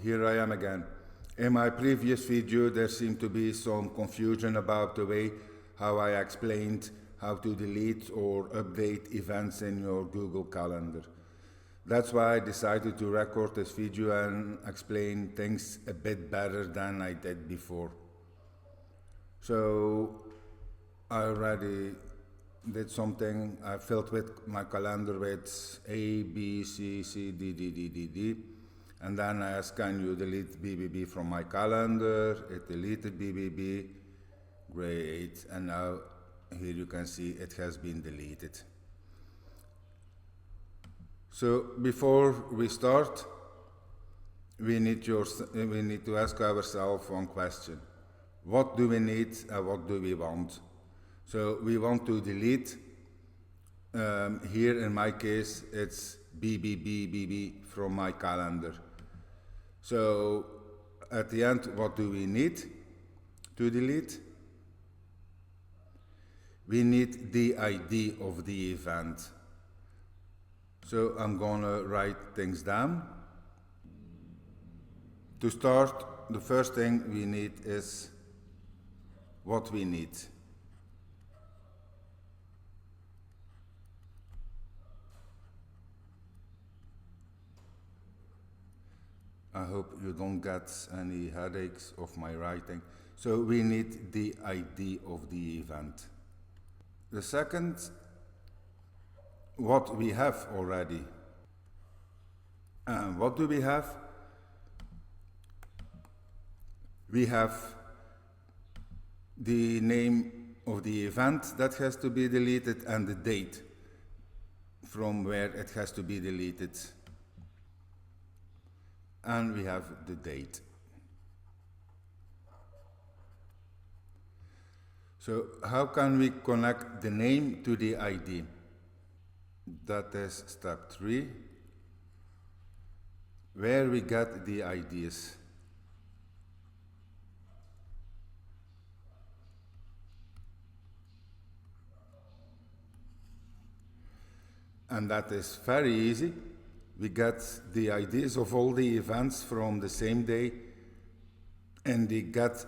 here I am again. In my previous video there seemed to be some confusion about the way how I explained how to delete or update events in your Google Calendar. That's why I decided to record this video and explain things a bit better than I did before. So I already did something. I filled with my calendar with A, B, C, C, D, D, D, D, D. And then I asked, can you delete BBB from my calendar? It deleted BBB. Great. And now here you can see it has been deleted. So before we start, we need to ask ourselves one question. What do we need and what do we want? So we want to delete, here in my case it's BBB from my calendar. So at the end, what do we need to delete? We need the ID of the event. So I'm gonna write things down. To start, the first thing we need is what we need. I hope you don't get any headaches of my writing. So we need the ID of the event. The second, what we have already. And what do we have? We have the name of the event that has to be deleted and the date from where it has to be deleted. And we have the date. So how can we connect the name to the ID? That is step 3, where we get the IDs. And that is very easy. We get the IDs of all the events from the same day and the get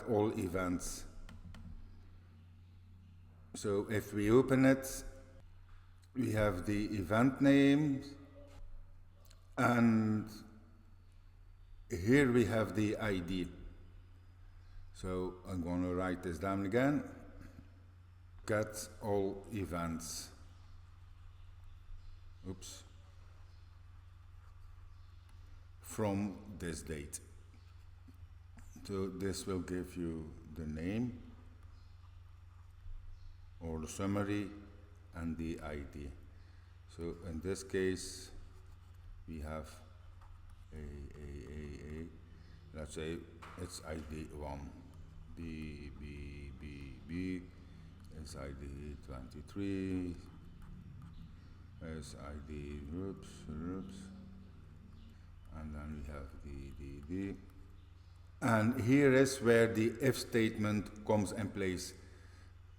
all events. So if we open it, we have the event name, and here we have the ID. So I'm going to write this down again. Get all events. Oops. From this date. So this will give you the name or the summary and the ID. So in this case we have A. Let's say it's ID 1. B is ID 23. Is ID oops. And then we have the. And here is where the if statement comes in place,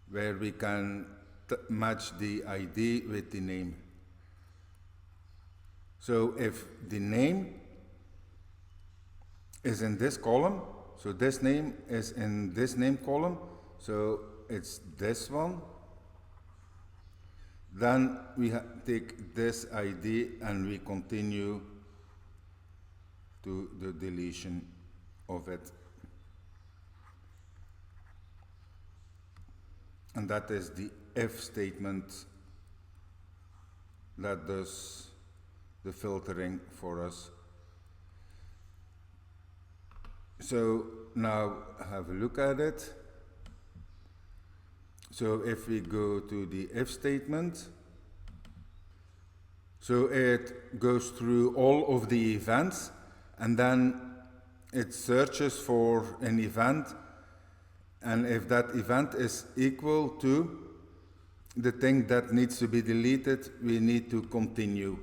where we can match the ID with the name. So if the name is in this column, so this name is in this name column, so it's this one, then we take this ID and we continue to the deletion of it. And that is the if statement that does the filtering for us. So now have a look at it. So if we go to the if statement, so it goes through all of the events and then it searches for an event, and if that event is equal to the thing that needs to be deleted, we need to continue.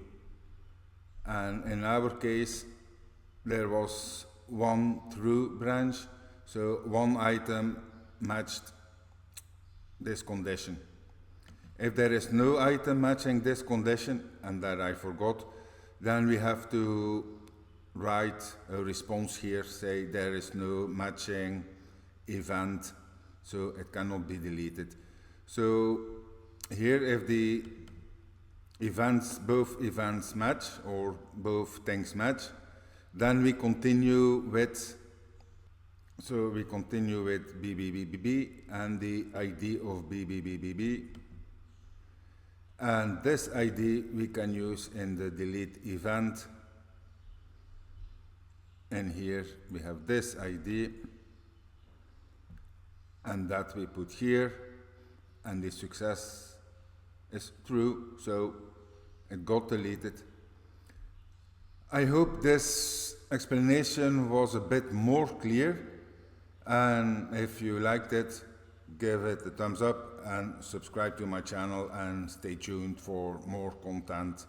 And in our case there was one true branch, so one item matched this condition. If there is no item matching this condition, and that I forgot, then we have to write a response here, say there is no matching event, so it cannot be deleted. So here, if the events, both events match or both things match, then we continue with, so we continue with BBBBB and the ID of BBBBB. And this ID we can use in the delete event. And here we have this ID, and that we put here, and the success is true, so it got deleted. I hope this explanation was a bit more clear, and if you liked it, give it a thumbs up and subscribe to my channel and stay tuned for more content